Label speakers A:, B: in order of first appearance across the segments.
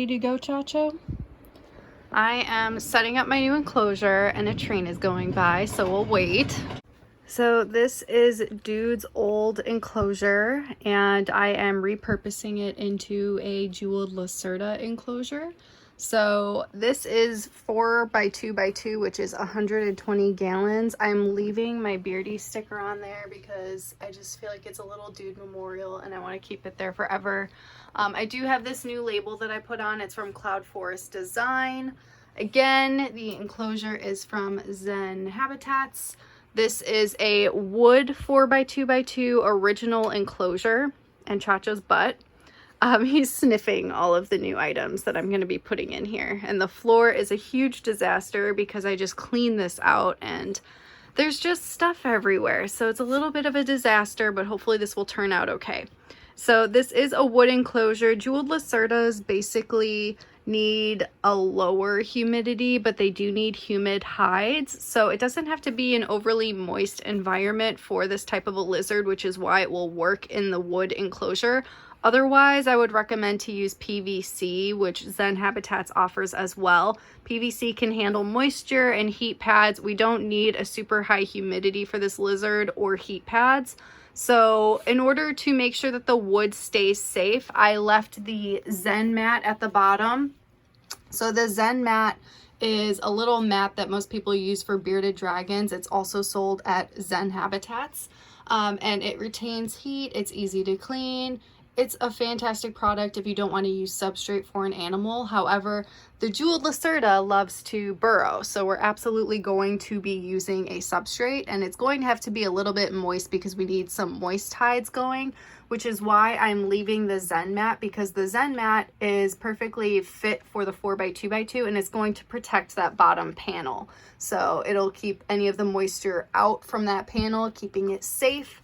A: ready to go, Chacho? I am setting up my new enclosure and a train is going by, so we'll wait. So this is Dude's old enclosure and I am repurposing it into a jeweled Lacerta enclosure. So this is 4x2x2, which is 120 gallons. I'm leaving my Beardy sticker on there because I just feel like it's a little dude memorial and I want to keep it there forever. I do have this new label that I put on. It's from Cloud Forest Design. Again, the enclosure is from Zen Habitats. This is a wood 4x2x2 original enclosure, and Chacho's butt. He's sniffing all of the new items that I'm going to be putting in here. And the floor is a huge disaster because I just cleaned this out and there's just stuff everywhere. So it's a little bit of a disaster, but hopefully this will turn out okay. So this is a wood enclosure. Jeweled Lacertas basically need a lower humidity, but they do need humid hides. So it doesn't have to be an overly moist environment for this type of a lizard, which is why it will work in the wood enclosure. Otherwise, I would recommend to use PVC, which Zen Habitats offers as well. PVC can handle moisture and heat pads. We don't need a super high humidity for this lizard or heat pads. So in order to make sure that the wood stays safe, I left the Zen mat at the bottom. So the Zen mat is a little mat that most people use for bearded dragons. It's also sold at Zen Habitats, and it retains heat. It's easy to clean. It's a fantastic product if you don't want to use substrate for an animal. However, the jeweled Lacerta loves to burrow, so we're absolutely going to be using a substrate, and it's going to have to be a little bit moist because we need some moist hides going, which is why I'm leaving the Zen mat, because the Zen mat is perfectly fit for the 4x2x2 and it's going to protect that bottom panel. So it'll keep any of the moisture out from that panel, keeping it safe.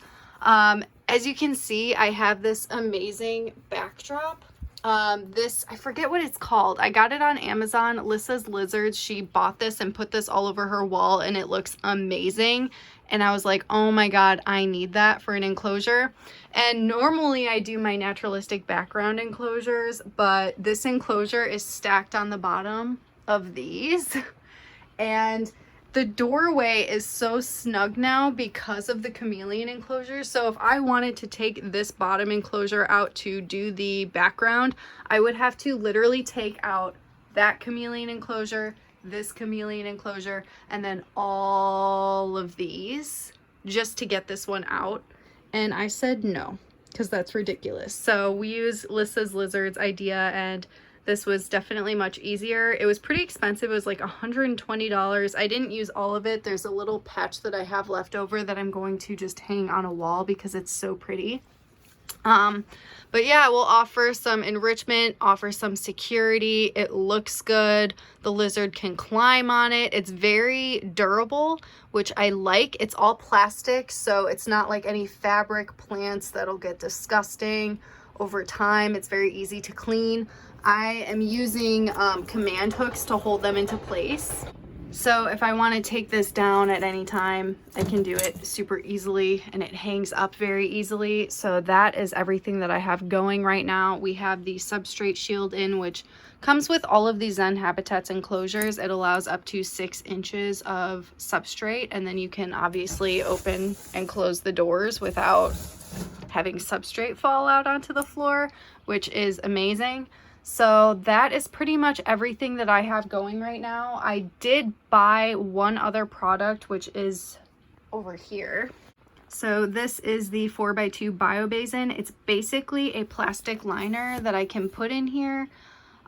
A: As you can see, I have this amazing backdrop. I forget what it's called. I got it on Amazon. Lissa's Lizards, she bought this and put this all over her wall and it looks amazing. And I was like, oh my God, I need that for an enclosure. And normally I do my naturalistic background enclosures, but this enclosure is stacked on the bottom of these. And the doorway is so snug now because of the chameleon enclosure. So if I wanted to take this bottom enclosure out to do the background, I would have to literally take out that chameleon enclosure, this chameleon enclosure, and then all of these just to get this one out. And I said no, because that's ridiculous. So we use Lissa's Lizards idea, and this was definitely much easier. It was pretty expensive. It was like $120. I didn't use all of it. There's a little patch that I have left over that I'm going to just hang on a wall because it's so pretty. But yeah, we'll offer some enrichment, offer some security. It looks good. The lizard can climb on it. It's very durable, which I like. It's all plastic, so it's not like any fabric plants that'll get disgusting over time. It's very easy to clean. I am using command hooks to hold them into place. So if I want to take this down at any time, I can do it super easily, and it hangs up very easily. So that is everything that I have going right now. We have the substrate shield in, which comes with all of these Zen Habitats enclosures. It allows up to 6 inches of substrate, and then you can obviously open and close the doors without having substrate fall out onto the floor, which is amazing. So that is pretty much everything that I have going right now. I did buy one other product, which is over here. So this is the 4x2 BioBasin. It's basically a plastic liner that I can put in here.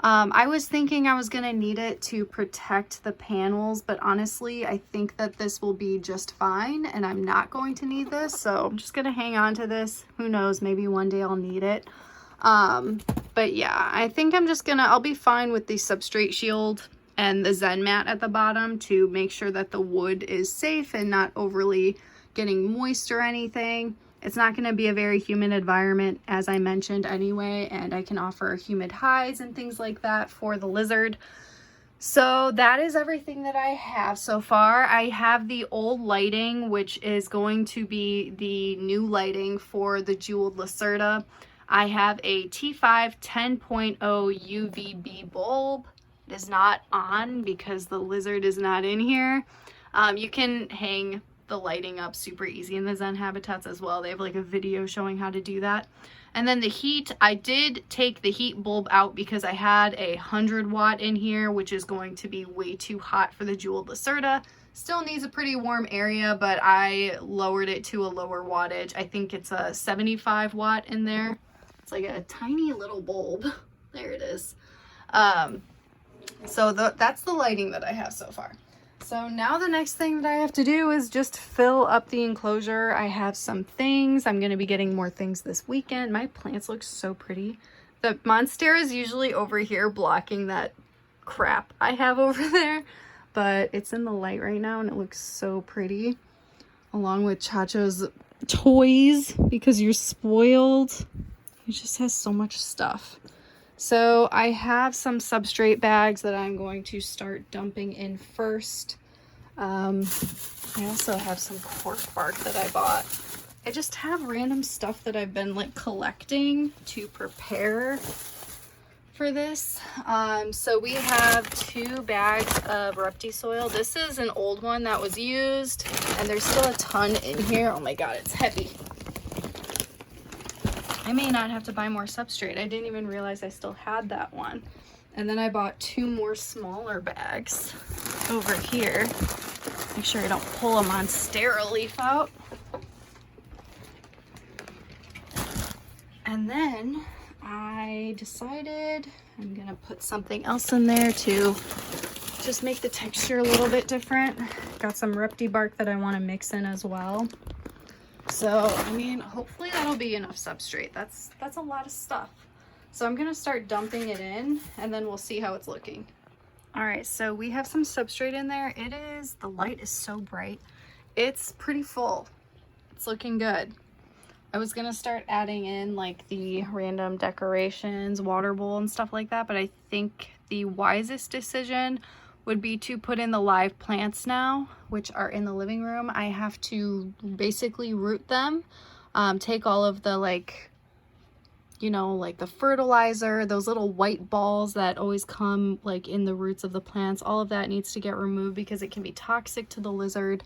A: I was thinking I was going to need it to protect the panels, but honestly, I think that this will be just fine and I'm not going to need this. So I'm just going to hang on to this. Who knows, maybe one day I'll need it. But yeah, I think I'll be fine with the substrate shield and the Zen mat at the bottom to make sure that the wood is safe and not overly getting moist or anything. It's not going to be a very humid environment, as I mentioned anyway, and I can offer humid hides and things like that for the lizard. So that is everything that I have so far. I have the old lighting, which is going to be the new lighting for the jeweled Lacerta. I have a T5 10.0 UVB bulb. It is not on because the lizard is not in here. You can hang the lighting up super easy in the Zen habitats as well. They have like a video showing how to do that. And then the heat, I did take the heat bulb out because I had a 100 watt in here, which is going to be way too hot for the jeweled Lacerta. Still needs a pretty warm area, but I lowered it to a lower wattage. I think it's a 75 watt in there. It's like a tiny little bulb. There it is. So that's the lighting that I have so far. So now the next thing that I have to do is just fill up the enclosure. I have some things. I'm going to be getting more things this weekend. My plants look so pretty. The Monstera is usually over here blocking that crap I have over there, but it's in the light right now and it looks so pretty. Along with Chacho's toys because you're spoiled. He just has so much stuff. So I have some substrate bags that I'm going to start dumping in first. I also have some cork bark that I bought. I just have random stuff that I've been like collecting to prepare for this. So we have 2 bags of Repti soil. This is an old one that was used and there's still a ton in here. Oh my god, it's heavy. I may not have to buy more substrate. I didn't even realize I still had that one. And then I bought 2 more smaller bags over here. Make sure I don't pull a Monstera leaf out. And then I decided I'm gonna put something else in there to just make the texture a little bit different. Got some Repti bark that I want to mix in as well. So, I mean, hopefully that'll be enough substrate. That's a lot of stuff. So I'm gonna start dumping it in and then we'll see how it's looking. All right, so we have some substrate in there. The light is so bright. It's pretty full. It's looking good. I was gonna start adding in like the random decorations, water bowl and stuff like that, but I think the wisest decision would be to put in the live plants now, which are in the living room. I have to basically root them, take all of the like, you know, like the fertilizer, those little white balls that always come like in the roots of the plants. All of that needs to get removed because it can be toxic to the lizard.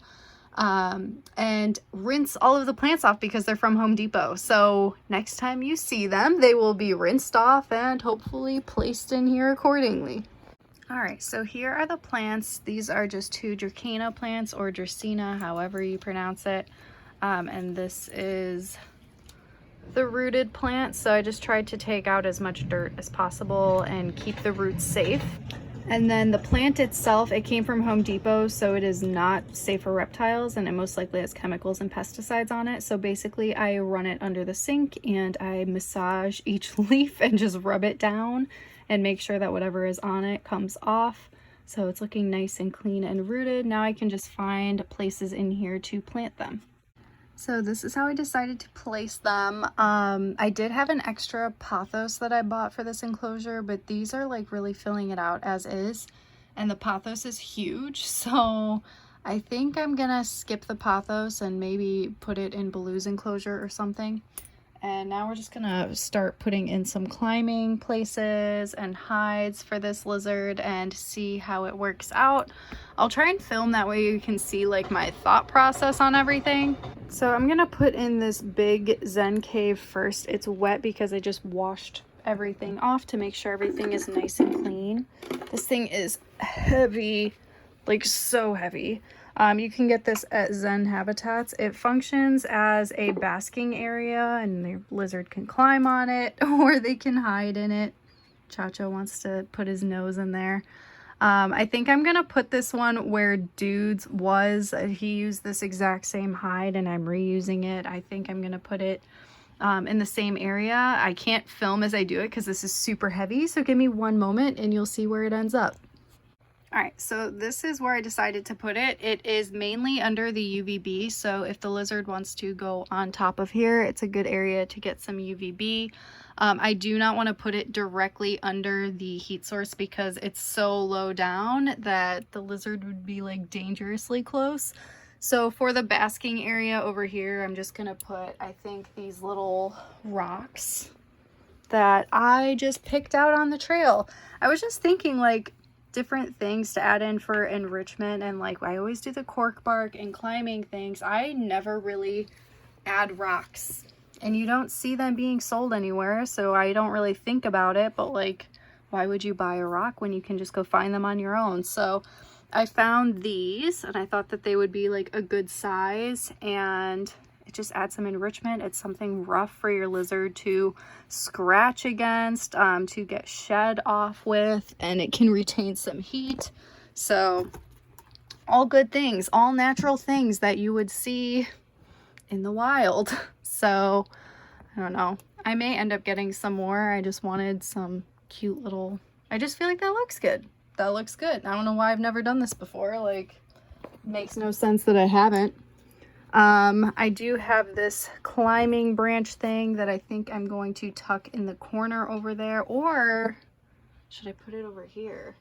A: And rinse all of the plants off because they're from Home Depot. So next time you see them, they will be rinsed off and hopefully placed in here accordingly. All right, so here are the plants. These are just 2 Dracaena plants or Dracaena, however you pronounce it. And this is the rooted plant. So I just tried to take out as much dirt as possible and keep the roots safe. And then the plant itself, it came from Home Depot, so it is not safe for reptiles and it most likely has chemicals and pesticides on it. So basically I run it under the sink and I massage each leaf and just rub it down and make sure that whatever is on it comes off. So it's looking nice and clean and rooted. Now I can just find places in here to plant them. So this is how I decided to place them. I did have an extra pothos that I bought for this enclosure, but these are like really filling it out as is. And the pothos is huge, so I think I'm gonna skip the pothos and maybe put it in Baloo's enclosure or something. And now we're just gonna start putting in some climbing places and hides for this lizard and see how it works out. I'll try and film that way you can see like my thought process on everything. So I'm gonna put in this big Zen cave first. It's wet because I just washed everything off to make sure everything is nice and clean. This thing is heavy, like so heavy. You can get this at Zen Habitats. It functions as a basking area and the lizard can climb on it or they can hide in it. Chacho wants to put his nose in there. I think I'm gonna put this one where Dude's was. He used this exact same hide and I'm reusing it. I think I'm gonna put it in the same area. I can't film as I do it because this is super heavy, so give me one moment and you'll see where it ends up. All right, so this is where I decided to put it. It is mainly under the UVB, so if the lizard wants to go on top of here, it's a good area to get some UVB. I do not want to put it directly under the heat source because it's so low down that the lizard would be like dangerously close. So for the basking area over here, I'm just gonna put, I think, these little rocks that I just picked out on the trail. I was just thinking like different things to add in for enrichment, and like I always do the cork bark and climbing things. I never really add rocks, and you don't see them being sold anywhere, so I don't really think about it, but like why would you buy a rock when you can just go find them on your own? So I found these and I thought that they would be like a good size, and it just adds some enrichment. It's something rough for your lizard to scratch against, to get shed off with, and it can retain some heat. So all good things, all natural things that you would see in the wild. So I don't know, I may end up getting some more. I just wanted some cute little, I just feel like that looks good. That looks good. I don't know why I've never done this before. Like, makes no sense that I haven't. I do have this climbing branch thing that I think I'm going to tuck in the corner over there, or should I put it over here?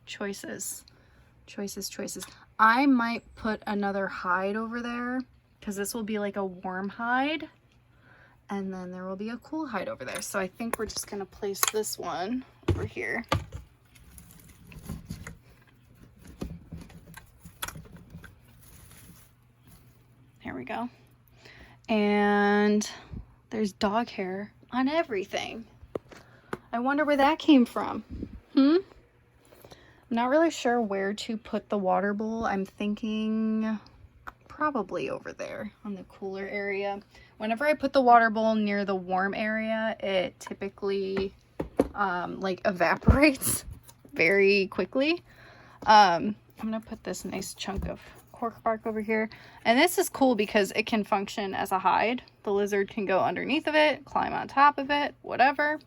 A: Choices. I might put another hide over there, because this will be like a warm hide, and then there will be a cool hide over there. So I think we're just gonna place this one over here. There we go. And there's dog hair on everything. I wonder where that came from. I'm not really sure where to put the water bowl. I'm thinking probably over there on the cooler area. Whenever I put the water bowl near the warm area, it typically like evaporates very quickly. I'm gonna put this nice chunk of cork bark over here, and this is cool because it can function as a hide. The lizard can go underneath of it, climb on top of it, whatever.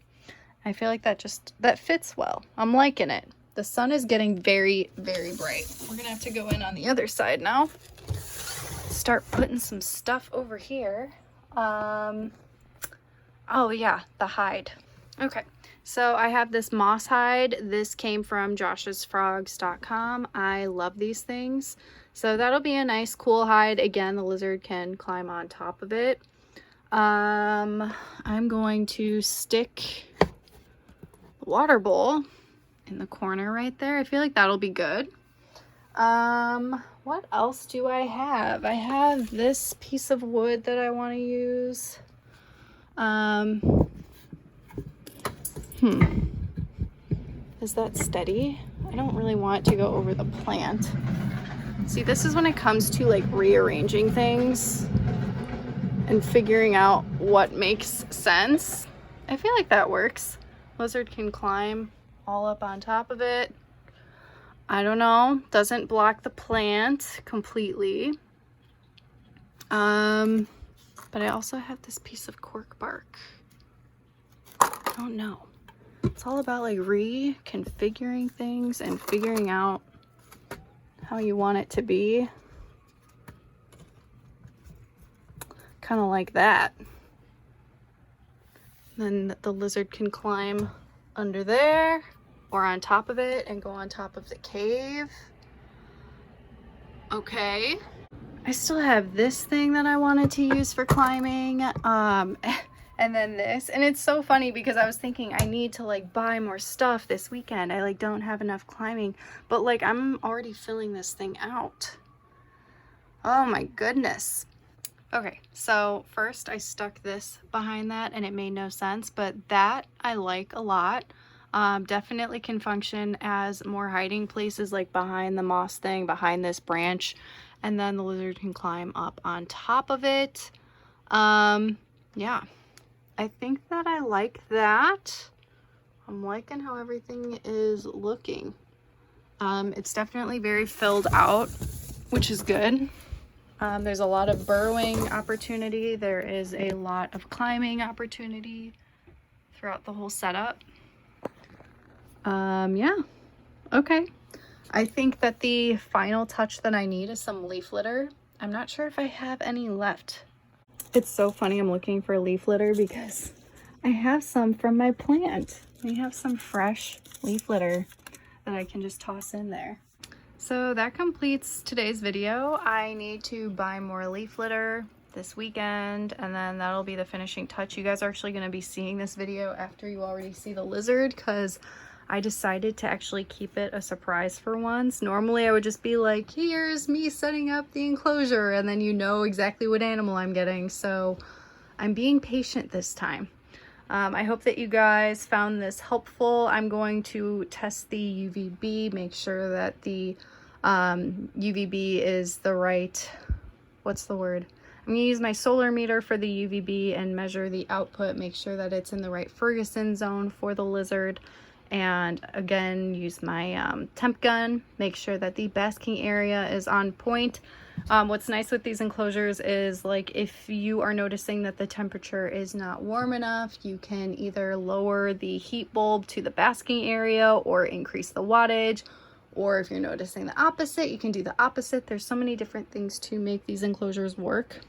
A: I feel like that fits well. I'm liking it. The sun is getting very, very bright. We're gonna have to go in on the other side now. Start putting some stuff over here. Oh yeah, the hide. Okay, so I have this moss hide. This came from joshsfrogs.com. I love these things. So that'll be a nice cool hide. Again, the lizard can climb on top of it. I'm going to stick the water bowl in the corner right there. I feel like that'll be good. What else do I have? I have this piece of wood that I want to use. Is that steady? I don't really want it to go over the plant. See, this is when it comes to like rearranging things and figuring out what makes sense. I feel like that works. Lizard can climb all up on top of it. I don't know, doesn't block the plant completely. But I also have this piece of cork bark. I don't know. It's all about like reconfiguring things and figuring out how you want it to be. Kind of like that. Then the lizard can climb under there or on top of it and go on top of the cave. Okay. I still have this thing that I wanted to use for climbing. And then this, and it's so funny because I was thinking I need to like buy more stuff this weekend. I like don't have enough climbing, but like I'm already filling this thing out. Oh my goodness. Okay, so first I stuck this behind that and it made no sense, but that I like a lot. Definitely can function as more hiding places, like behind the moss thing, behind this branch, and then the lizard can climb up on top of it. Yeah, I think that I like that. I'm liking how everything is looking. It's definitely very filled out, which is good. There's a lot of burrowing opportunity. There is a lot of climbing opportunity throughout the whole setup. Yeah, okay. I think that the final touch that I need is some leaf litter. I'm not sure if I have any left. It's so funny, I'm looking for leaf litter because I have some from my plant. I have some fresh leaf litter that I can just toss in there. So that completes today's video. I need to buy more leaf litter this weekend, and then that'll be the finishing touch. You guys are actually going to be seeing this video after you already see the lizard, because I decided to actually keep it a surprise for once. Normally I would just be like, here's me setting up the enclosure, and then you know exactly what animal I'm getting. So I'm being patient this time. I hope that you guys found this helpful. I'm going to test the UVB, make sure that the UVB is the right, what's the word? I'm going to use my solar meter for the UVB and measure the output, make sure that it's in the right Ferguson zone for the lizard. And again, use my temp gun, make sure that the basking area is on point. What's nice with these enclosures is, like, if you are noticing that the temperature is not warm enough, you can either lower the heat bulb to the basking area or increase the wattage. Or if you're noticing the opposite, you can do the opposite. There's so many different things to make these enclosures work.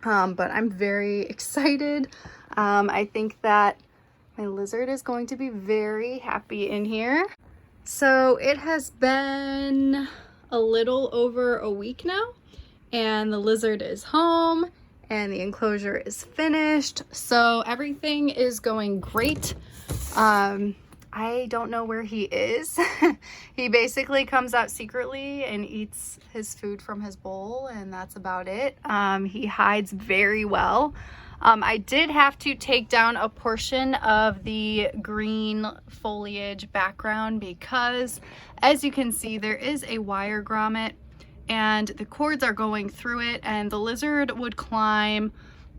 A: But I'm very excited. I think that my lizard is going to be very happy in here. So it has been a little over a week now, and the lizard is home and the enclosure is finished. So everything is going great. I don't know where he is. He basically comes out secretly and eats his food from his bowl, and that's about it. He hides very well. I did have to take down a portion of the green foliage background because, as you can see, there is a wire grommet and the cords are going through it, and the lizard would climb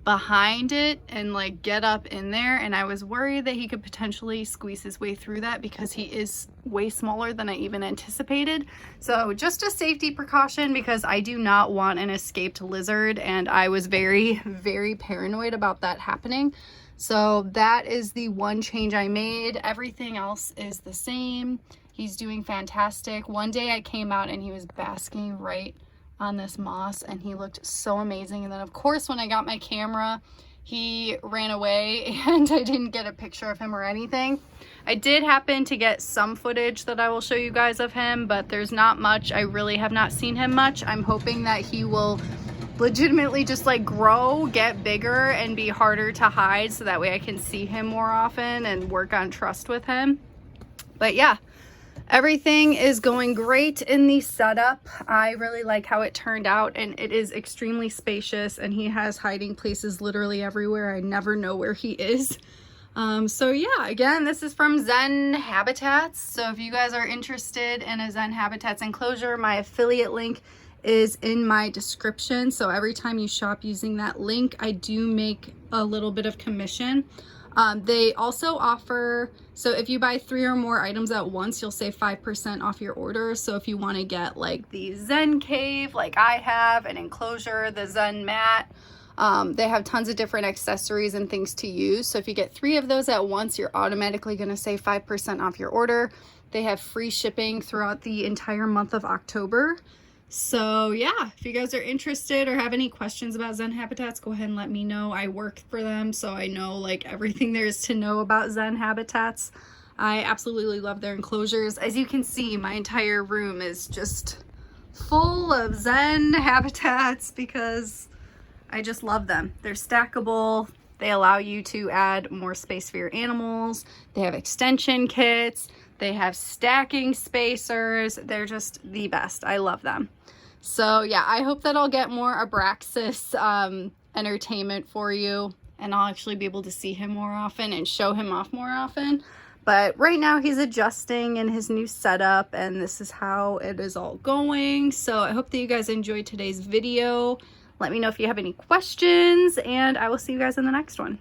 A: behind it and like get up in there, and I was worried that he could potentially squeeze his way through that because he is way smaller than I even anticipated. So just a safety precaution, because I do not want an escaped lizard, and I was very, very paranoid about that happening. So that is the one change I made. Everything else is the same. He's doing fantastic. One day I came out and he was basking right on this moss and he looked so amazing, and then of course when I got my camera he ran away and I didn't get a picture of him or anything. I did happen to get some footage that I will show you guys of him, but there's not much. I really have not seen him much. I'm hoping that he will legitimately just like grow, get bigger, and be harder to hide, so that way I can see him more often and work on trust with him. But yeah, everything is going great in the setup. I really like how it turned out, and it is extremely spacious, and he has hiding places literally everywhere. I never know where he is. So yeah, again, this is from Zen Habitats. So if you guys are interested in a Zen Habitats enclosure, my affiliate link is in my description. So every time you shop using that link, I do make a little bit of commission. They also offer, so if you buy 3 or more items at once, you'll save 5% off your order. So if you want to get like the Zen cave, like I have, an enclosure, the Zen mat, they have tons of different accessories and things to use. So if you get 3 of those at once, you're automatically going to save 5% off your order. They have free shipping throughout the entire month of October. So yeah, if you guys are interested or have any questions about Zen Habitats, go ahead and let me know. I work for them, so I know like everything there is to know about Zen Habitats. I absolutely love their enclosures. As you can see, my entire room is just full of Zen Habitats because I just love them. They're stackable. They allow you to add more space for your animals. They have extension kits. They have stacking spacers. They're just the best. I love them. So yeah, I hope that I'll get more Abraxas entertainment for you, and I'll actually be able to see him more often and show him off more often. But right now he's adjusting in his new setup, and this is how it is all going. So I hope that you guys enjoyed today's video. Let me know if you have any questions, and I will see you guys in the next one.